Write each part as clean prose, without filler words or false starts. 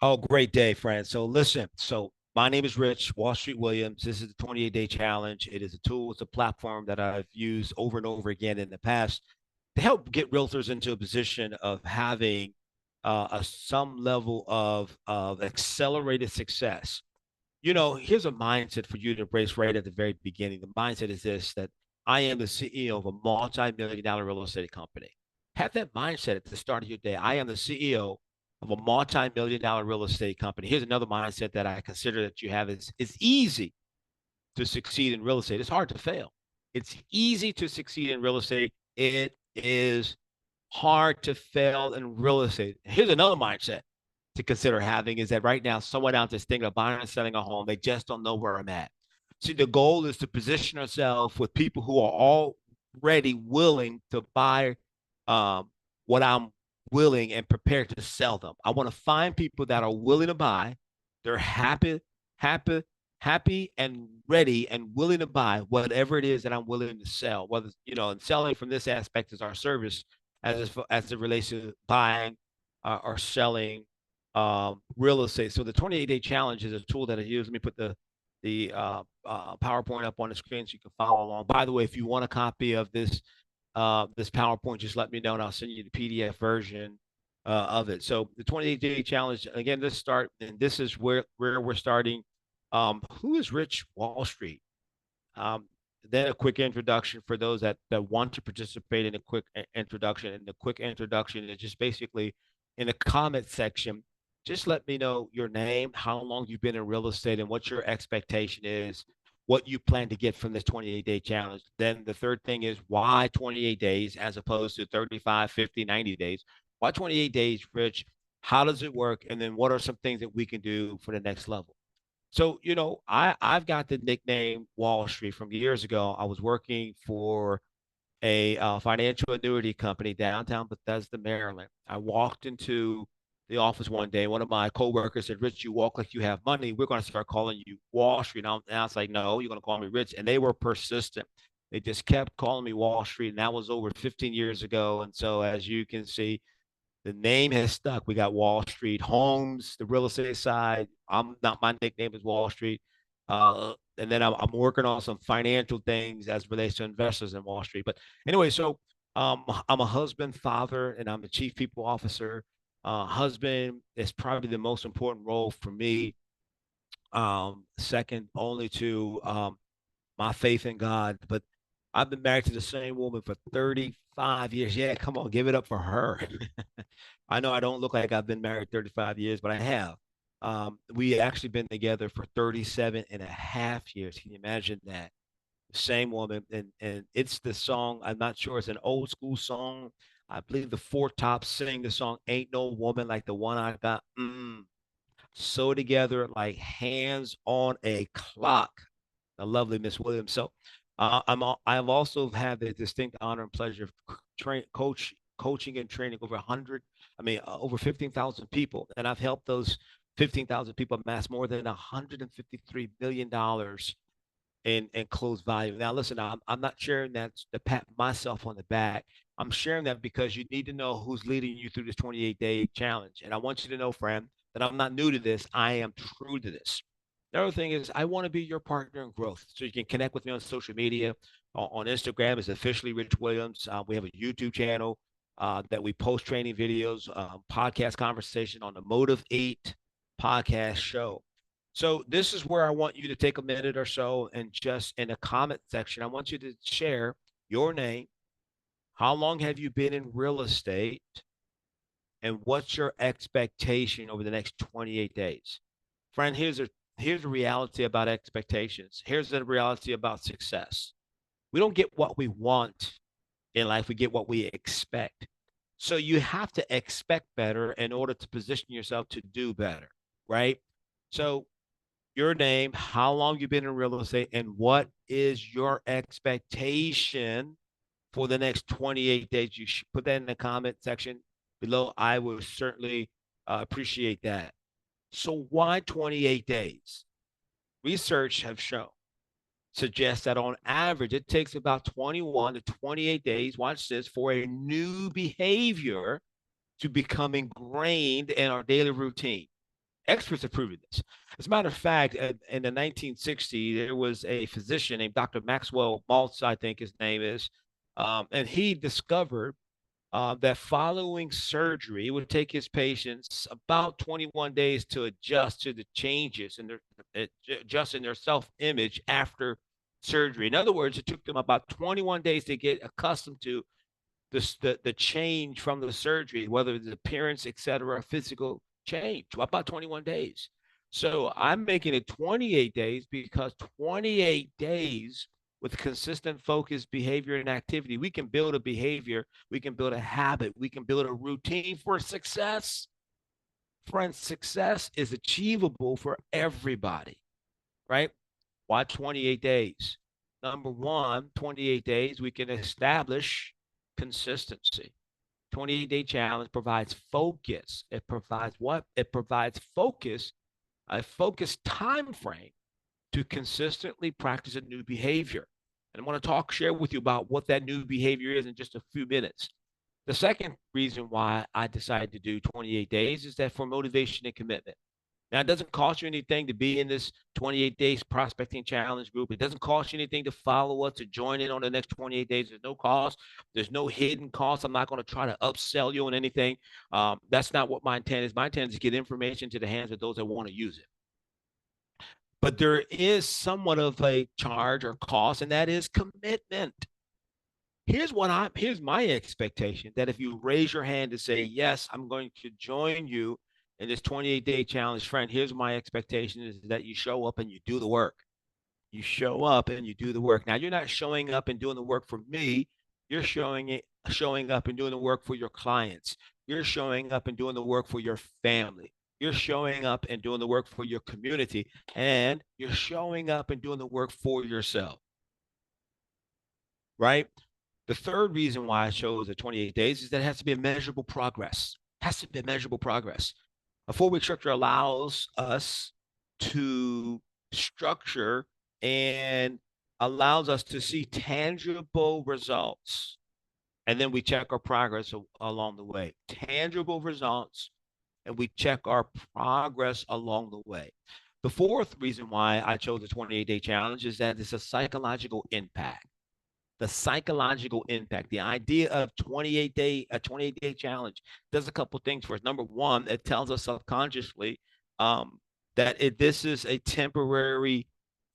Oh, great day, friend. So listen, my name is Rich, Wall Street Williams. This is the 28-day challenge. It is a tool, it's a platform that I've used over and over again in the past to help get realtors into a position of having some level of accelerated success. Here's a mindset for you to embrace right at the very beginning. The mindset is this: that I am the CEO of a multi-million dollar real estate company. Have that mindset at the start of your day. I am the CEO of a multi-million dollar real estate company. Here's another mindset that I consider that you have is it's easy to succeed in real estate. It's hard to fail. It's easy to succeed in real estate. It is hard to fail in real estate. Here's another mindset to consider having is that right now, someone out there's thinking of buying and selling a home. They just don't know where I'm at. See, the goal is to position ourselves with people who are already willing to buy what I'm willing and prepared to sell them. I want to find people that are willing to buy. They're happy, happy and ready and willing to buy whatever it is that I'm willing to sell. Whether, and selling from this aspect is our service as it relates to buying or selling real estate. So the 28-day challenge is a tool that I use. Let me put the PowerPoint up on the screen so you can follow along. By the way, if you want a copy of this PowerPoint, just let me know and I'll send you the PDF version of it. So the 28-day challenge, again, this start, and this is where we're starting. Who is Rich Wall Street? Um, then a quick introduction for those that want to participate in a quick introduction. And the quick introduction is just basically in the comment section. Just let me know your name, how long you've been in real estate, and what your expectation is, what you plan to get from this 28-day challenge. Then the third thing is why 28 days as opposed to 35, 50, 90 days? Why 28 days, Rich? How does it work? And then what are some things that we can do for the next level? So, I've got the nickname Wall Street from years ago. I was working for a financial annuity company downtown Bethesda, Maryland. I walked into the office one day. One of my coworkers said, "Rich, you walk like you have money. We're going to start calling you Wall Street." And I was like, "No, you're going to call me Rich." And they were persistent. They just kept calling me Wall Street, and that was over 15 years ago. And so, as you can see, the name has stuck. We got Wall Street Homes, the real estate side. I'm not my nickname is Wall Street. And then I'm working on some financial things as relates to investors in Wall Street. But anyway, so I'm a husband, father, and I'm a chief people officer. Husband is probably the most important role for me, second only to my faith in God. But I've been married to the same woman for 35 years. Yeah, come on, give it up for her. I know I don't look like I've been married 35 years, but I have. We actually been together for 37 and a half years. Can you imagine that? Same woman. And it's the song, I'm not sure, it's an old school song. I believe the Four Tops sing the song Ain't No Woman Like the One I Got. So together like hands on a clock, the lovely Miss Williams. So I've also had the distinct honor and pleasure of coaching and training over 15,000 people, and I've helped those 15,000 people amass more than $153 million in closed value. Now, listen, I'm not sharing that to pat myself on the back. I'm sharing that because you need to know who's leading you through this 28-day challenge, and I want you to know, friend, that I'm not new to this. I am true to this. The other thing is, I want to be your partner in growth. So you can connect with me on social media. On Instagram, it's officially Rich Williams. We have a YouTube channel that we post training videos, podcast conversation on the Motive 8 podcast show. So this is where I want you to take a minute or so and just in the comment section, I want you to share your name. How long have you been in real estate? And what's your expectation over the next 28 days? Friend, here's the reality about expectations. Here's the reality about success. We don't get what we want in life, we get what we expect. So you have to expect better in order to position yourself to do better, right? So your name, how long you've been in real estate, and what is your expectation for the next 28 days. You should put that in the comment section below. I will certainly appreciate that. So why 28 days? Research have shown suggests that on average it takes about 21 to 28 days, watch this, for a new behavior to become ingrained in our daily routine. Experts have proven this. As a matter of fact, in the 1960s, there was a physician named Dr. Maxwell Maltz, I think his name is, and he discovered that following surgery, it would take his patients about 21 days to adjust to the changes and adjust in their self-image after surgery. In other words, it took them about 21 days to get accustomed to the change from the surgery, whether the appearance, etc., physical change, about 21 days. So I'm making it 28 days because 28 days with consistent focus, behavior, and activity, we can build a behavior, we can build a habit, we can build a routine for success. Friends, success is achievable for everybody, right? Why 28 days? Number one, 28 days, we can establish consistency. 28-day challenge provides focus. It provides what? It provides focus, a focused time frame to consistently practice a new behavior. And I want to share with you about what that new behavior is in just a few minutes. The second reason why I decided to do 28 days is that for motivation and commitment. Now, it doesn't cost you anything to be in this 28 days prospecting challenge group. It doesn't cost you anything to follow us, to join in on the next 28 days. There's no cost. There's no hidden cost. I'm not going to try to upsell you on anything. That's not what my intent is. My intent is to get information to the hands of those that want to use it. But there is somewhat of a charge or cost, and that is commitment. Here's my expectation that if you raise your hand to say, yes, I'm going to join you in this 28-day challenge, friend, here's my expectation is that you show up and you do the work. You show up and you do the work. Now, you're not showing up and doing the work for me. You're showing up and doing the work for your clients. You're showing up and doing the work for your family. You're showing up and doing the work for your community. And you're showing up and doing the work for yourself. Right? The third reason why I chose the 28 days is that it has to be a measurable progress. It has to be a measurable progress. A 4-week structure allows us to structure and allows us to see tangible results. And then we check our progress along the way. Tangible results, and we check our progress along the way. The fourth reason why I chose the 28-day challenge is that it's a psychological impact. The psychological impact, the idea of a 28-day challenge does a couple things for us. Number one, it tells us subconsciously that this is a temporary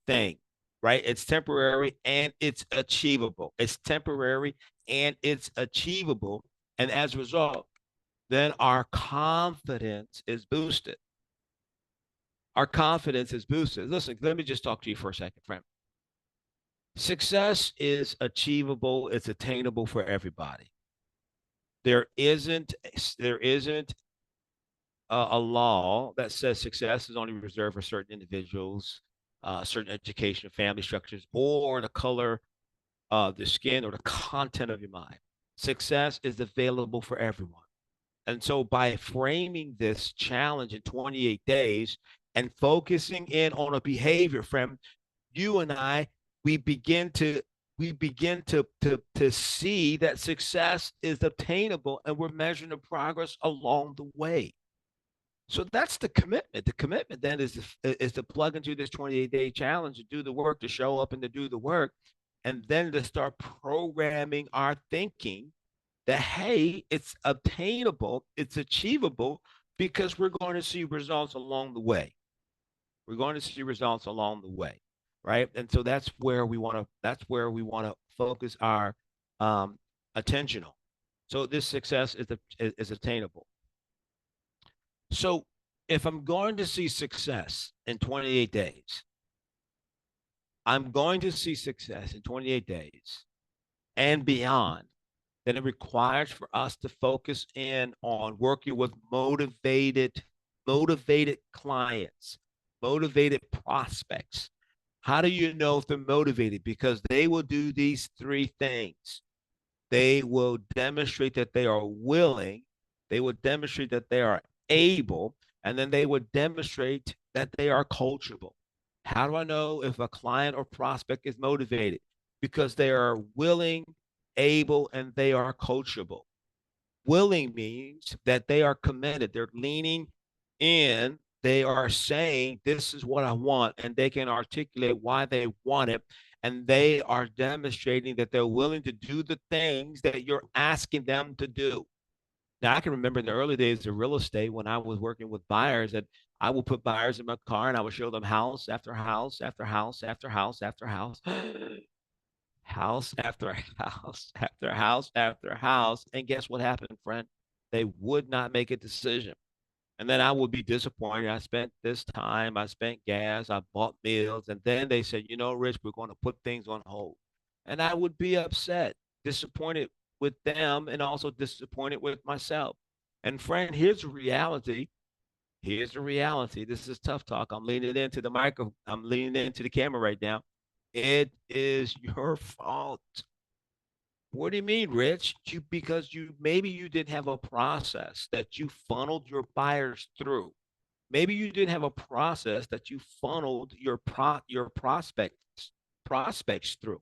thing, right? It's temporary and it's achievable. It's temporary and it's achievable. And as a result, then our confidence is boosted. Our confidence is boosted. Listen, let me just talk to you for a second, friend. Success is achievable, it's attainable for everybody. There isn't a law that says success is only reserved for certain individuals, certain education, family structures, or the color of the skin or the content of your mind. Success is available for everyone. And so by framing this challenge in 28 days and focusing in on a behavior, friend, you and I, we begin to see that success is obtainable and we're measuring the progress along the way. So that's the commitment. The commitment then is to plug into this 28-day challenge, to do the work, to show up and to do the work, and then to start programming our thinking that, hey, it's obtainable, it's achievable, because we're going to see results along the way. We're going to see results along the way, right? And so that's where we want to focus our attention on. So this success is attainable. So if I'm going to see success in 28 days, I'm going to see success in 28 days and beyond, then it requires for us to focus in on working with motivated clients, motivated prospects. How do you know if they're motivated? Because they will do these three things. They will demonstrate that they are willing, they will demonstrate that they are able, and then they would demonstrate that they are coachable. How do I know if a client or prospect is motivated? Because they are willing, able, and they are coachable. Willing means that they are committed. They're leaning in They are saying, this is what I want, and they can articulate why they want it. And they are demonstrating that they're willing to do the things that you're asking them to do. Now, I can remember in the early days of real estate when I was working with buyers that I would put buyers in my car and I would show them house after house after house after house after house, house after house after house after house. And guess what happened, friend? They would not make a decision. And then I would be disappointed. I spent this time, I spent gas, I bought meals. And then they said, you know, Rich, we're going to put things on hold. And I would be upset, disappointed with them, and also disappointed with myself. And friend, here's the reality. Here's the reality. This is tough talk. I'm leaning into the micro. I'm leaning into the camera right now. It is your fault. What do you mean, Rich? Because you maybe you didn't have a process that you funneled your buyers through. Maybe you didn't have a process that you funneled your prospects through.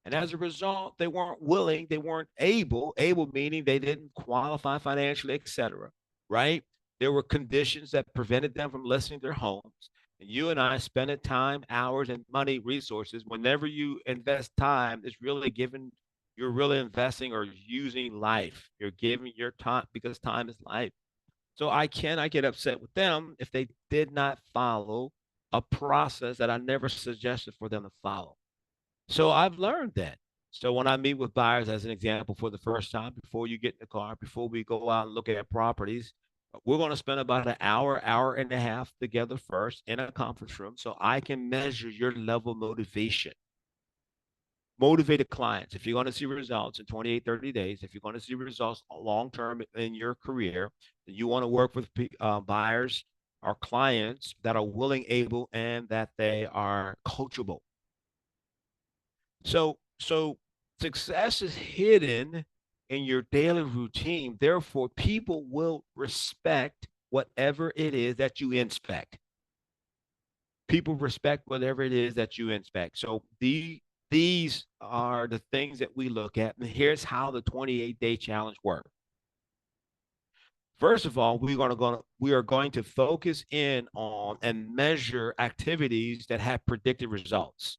And as a result, they weren't willing, they weren't able meaning they didn't qualify financially, etc. Right? There were conditions that prevented them from listing their homes. And you and I spending time, hours, and money, resources. Whenever you invest time, it's really giving, you're really investing or using life. You're giving your time because time is life. So I cannot get upset with them if they did not follow a process that I never suggested for them to follow. So I've learned that. So when I meet with buyers, as an example, for the first time, before you get in the car, before we go out and look at properties, we're going to spend about an hour, hour and a half together first in a conference room so I can measure your level of motivation. Motivated clients, if you're going to see results in 28, 30 days, if you're going to see results long term in your career, you want to work with buyers or clients that are willing, able, and that they are coachable. So success is hidden in your daily routine. Therefore, people will respect whatever it is that you inspect. People respect whatever it is that you inspect. So these are the things that we look at. And here's how the 28-day challenge works. First of all, we are going to focus in on and measure activities that have predicted results.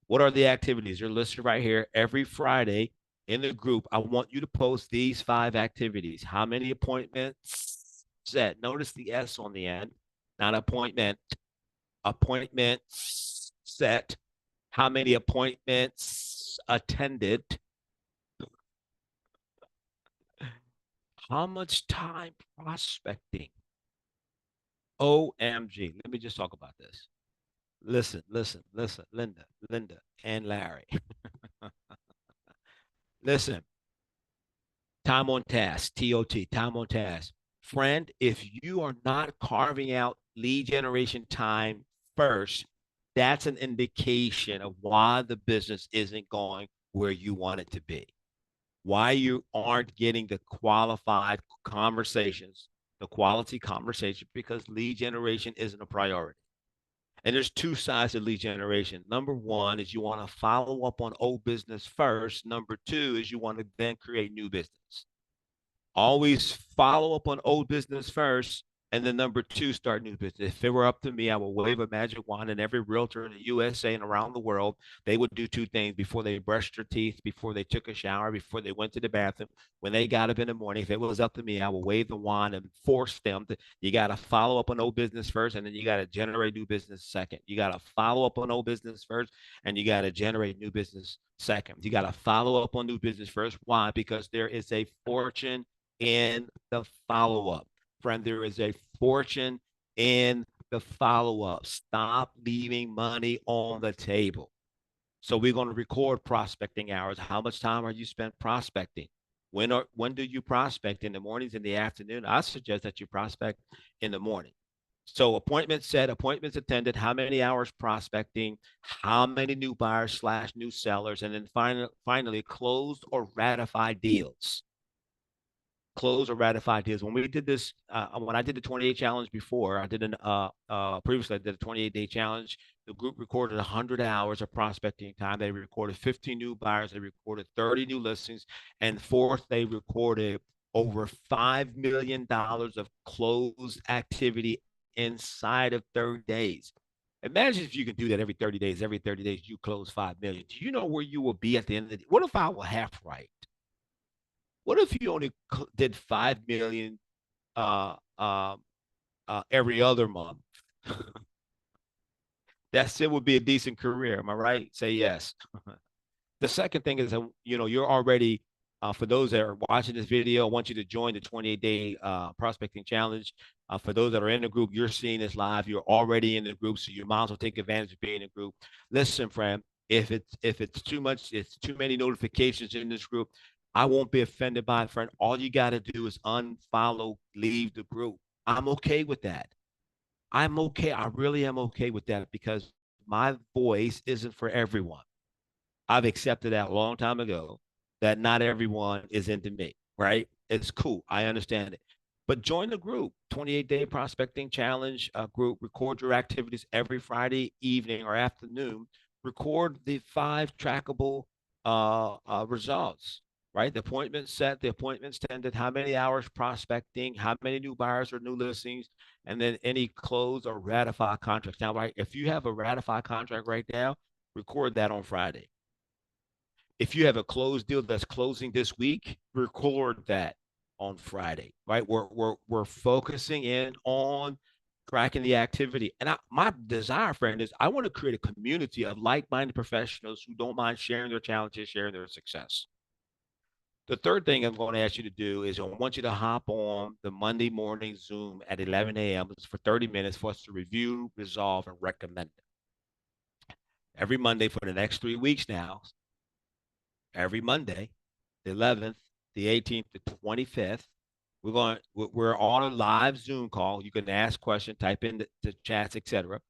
What are the activities? They're listed right here. Every Friday in the group, I want you to post these 5 activities. How many appointments set? Notice the S on the end, not appointment. Appointments set. How many appointments attended? How much time prospecting? OMG. Let me just talk about this. Listen, Linda, and Larry. Listen, time on task, TOT, time on task. Friend, if you are not carving out lead generation time first, that's an indication of why the business isn't going where you want it to be. Why you aren't getting the qualified conversations, the quality conversation, because lead generation isn't a priority. And there's 2 sides to lead generation. Number one is you want to follow up on old business first. Number two is you want to then create new business. Always follow up on old business first, and then number two, start new business. If it were up to me, I would wave a magic wand, and every realtor in the USA and around the world, they would do 2 things before they brushed their teeth, before they took a shower, before they went to the bathroom. When they got up in the morning, if it was up to me, I would wave the wand and force them to, you got to follow up on old business first, and then you got to generate new business second. You got to follow up on old business first, and you got to generate new business second. You got to follow up on new business first. Why? Because there is a fortune in the follow up. Friend, there is a fortune in the follow up. Stop leaving money on the table. So we're going to record prospecting hours. How much time are you spent prospecting? When do you prospect? In the mornings, in the afternoon? I suggest that you prospect in the morning. So appointments set, appointments attended, how many hours prospecting, how many new buyers slash new sellers, and then finally closed or ratified deals. Close or ratify deals. When we did this, when I did the 28 challenge before, I did previously I did a 28-day challenge. The group recorded 100 hours of prospecting time. They recorded 15 new buyers. They recorded 30 new listings, and fourth, they recorded over $5 million of closed activity inside of 30 days. Imagine if you can do that every 30 days. Every 30 days, you close 5 million. Do you know where you will be at the end of the day? What if I were half right? What if you only did 5 million uh, um, every other month? That still would be a decent career. Am I right? Say yes. The second thing is, you're already, for those that are watching this video, I want you to join the 28-day prospecting challenge. For those that are in the group, you're seeing this live. You're already in the group, so you might as well take advantage of being in the group. Listen, friend, if it's too much, it's too many notifications in this group. I won't be offended by it, friend. All you got to do is unfollow, leave the group. I'm okay with that. I'm okay. I really am okay with that because my voice isn't for everyone. I've accepted that a long time ago that not everyone is into me, right? It's cool. I understand it. But join the group, 28-day prospecting challenge group. Record your activities every Friday evening or afternoon. Record the 5 trackable results, right? The appointment set, the appointments tended, how many hours prospecting, how many new buyers or new listings, and then any closed or ratified contracts. Now, right, if you have a ratified contract right now, record that on Friday. If you have a closed deal that's closing this week, record that on Friday, right? We're focusing in on tracking the activity. And my desire, friend, is I want to create a community of like-minded professionals who don't mind sharing their challenges, sharing their success. The third thing I'm going to ask you to do is I want you to hop on the Monday morning Zoom at 11 a.m. It's for 30 minutes for us to review, resolve, and recommend it. Every Monday for the next 3 weeks now, every Monday, the 11th, the 18th, the 25th. We're on a live Zoom call. You can ask questions, type in the chats, etc.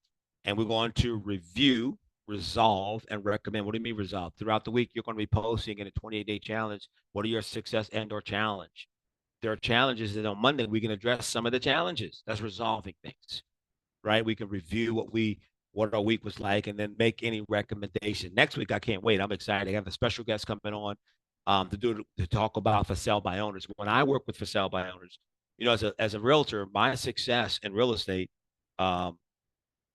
And we're going to review, resolve, and recommend. What do you mean resolve? Throughout the week, you're going to be posting in a 28-day challenge. What are your success and/or challenge? There are challenges that on Monday we can address some of the challenges. That's resolving things, right? We can review what our week was like and then make any recommendation. Next week, I can't wait. I'm excited. I have a special guest coming on to talk about for sale by owners. When I work with for sale by owners, as a realtor, my success in real estate um,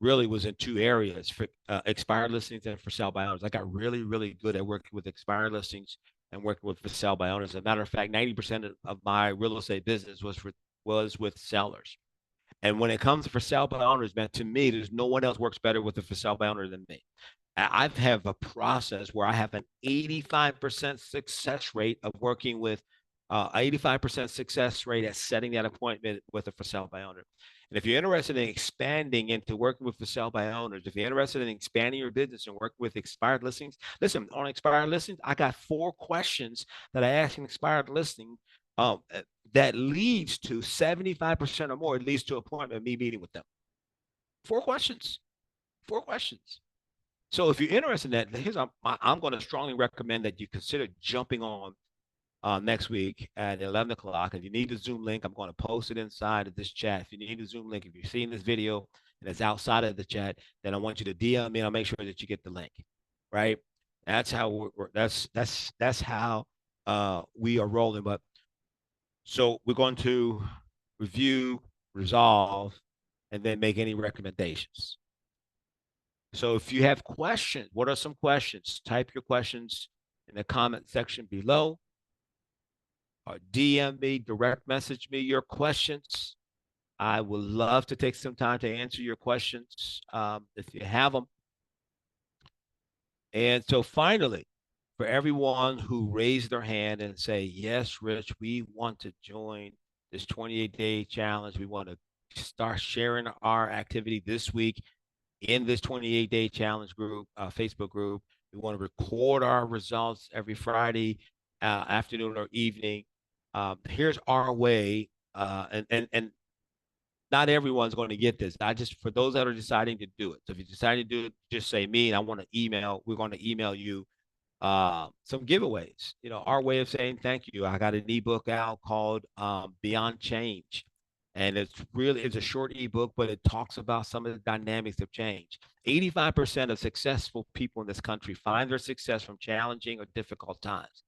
really was in 2 areas: for expired listings and for sale by owners. I got really, really good at working with expired listings and working with for sale by owners. As a matter of fact, 90% of my real estate business was with sellers. And when it comes to for sale by owners, man, to me, there's no one else works better with a for sale by owner than me. I have a process where I have an 85% success rate of working with 85% success rate at setting that appointment with a for sale by owner. And if you're interested in expanding into working with for sale by owners, if you're interested in expanding your business and work with expired listings, listen, on expired listings, I got 4 questions that I ask an expired listing um, uh, that leads to 75% or more. It leads to a appointment of me meeting with them. 4 questions. 4 questions. So if you're interested in that, I'm going to strongly recommend that you consider jumping on next week at 11 o'clock. If you need the Zoom link, I'm going to post it inside of this chat. If you need the Zoom link, if you're seeing this video and it's outside of the chat, then I want you to DM me and I'll make sure that you get the link. Right? That's how that's how we are rolling. But so we're going to review, resolve, and then make any recommendations. So if you have questions, what are some questions? Type your questions in the comment section below, or DM me, direct message me your questions. I would love to take some time to answer your questions if you have them. And so finally, for everyone who raised their hand and say, yes, Rich, we want to join this 28-day challenge. We want to start sharing our activity this week in this 28-day challenge group, Facebook group. We want to record our results every Friday afternoon or evening. Here's our way, and not everyone's going to get this. For those that are deciding to do it. So if you decide to do it, just say me, and I want to email. We're going to email you some giveaways. Our way of saying thank you. I got an ebook out called Beyond Change. And it's a short ebook, but it talks about some of the dynamics of change. 85% of successful people in this country find their success from challenging or difficult times.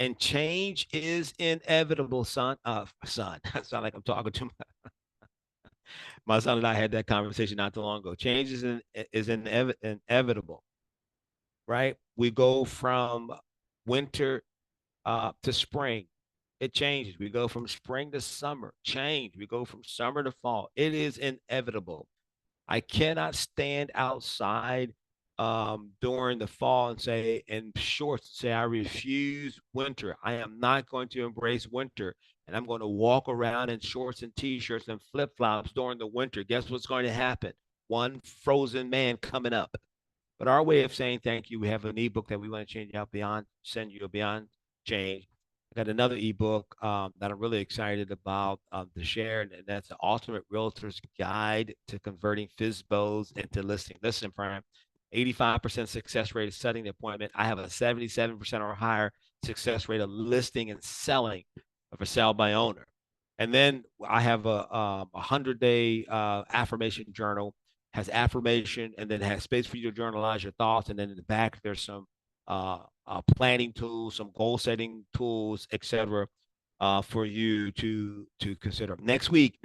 And change is inevitable, son. I sound like I'm talking to My son and I had that conversation not too long ago. Change is inevitable, right? We go from winter to spring. It changes. We go from spring to summer. Change. We go from summer to fall. It is inevitable. I cannot stand outside during the fall and say in shorts say I refuse winter. I am not going to embrace winter, and I'm going to walk around in shorts and t-shirts and flip-flops during the winter. Guess what's going to happen? One frozen man coming up. But our way of saying thank you, we have an ebook that we want to change out beyond, send you a beyond change. I got another ebook that I'm really excited about to share, and that's the Ultimate Realtor's Guide to Converting FISBOs into Listing. Listen, friend, 85% success rate of setting the appointment. I have a 77% or higher success rate of listing and selling of a sell by owner. And then I have a 100-day affirmation journal, has affirmation, and then has space for you to journalize your thoughts. And then in the back, there's some planning tools, some goal setting tools, etc., for you to consider. Next week,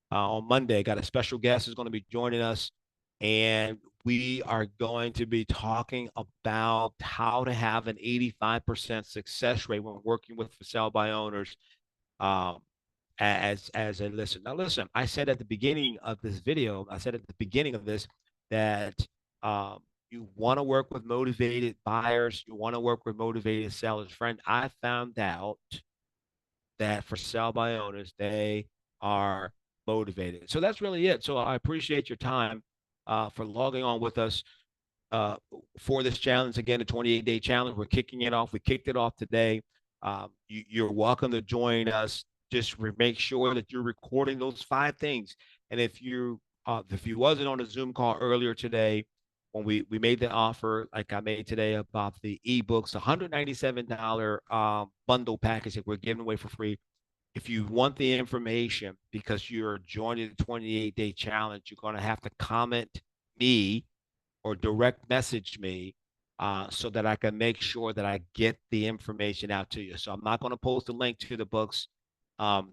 on Monday, got a special guest who's going to be joining us, and we are going to be talking about how to have an 85% success rate when working with for sale by owners. Um, as a listener. Now, listen, I said at the beginning of this video, I said at the beginning of this that you want to work with motivated buyers, you want to work with motivated sellers. Friend, I found out that for sell by owners, they are motivated. So that's really it. So I appreciate your time for logging on with us uh, for this challenge. Again, the 28-day challenge. We're kicking it off. We kicked it off today. You're welcome to join us. Just make sure that you're recording those 5 things. And if you wasn't on a Zoom call earlier today, when we made the offer, like I made today about the ebooks, $197 bundle package that we're giving away for free. If you want the information because you're joining the 28-day challenge, you're going to have to comment me or direct message me so that I can make sure that I get the information out to you. So I'm not going to post a link to the books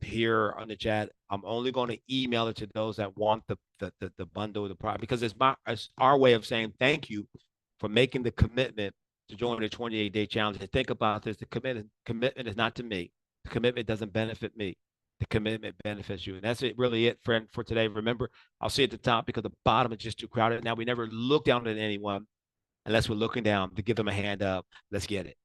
here on the chat. I'm only going to email it to those that want the bundle of the product because it's our way of saying thank you for making the commitment to join the 28-day challenge. And think about this: the commitment is not to me. The commitment doesn't benefit me. The commitment benefits you. And that's it, really it, friend, for today. Remember, I'll see at the top because the bottom is just too crowded. Now, we never look down at anyone unless we're looking down to give them a hand up. Let's get it.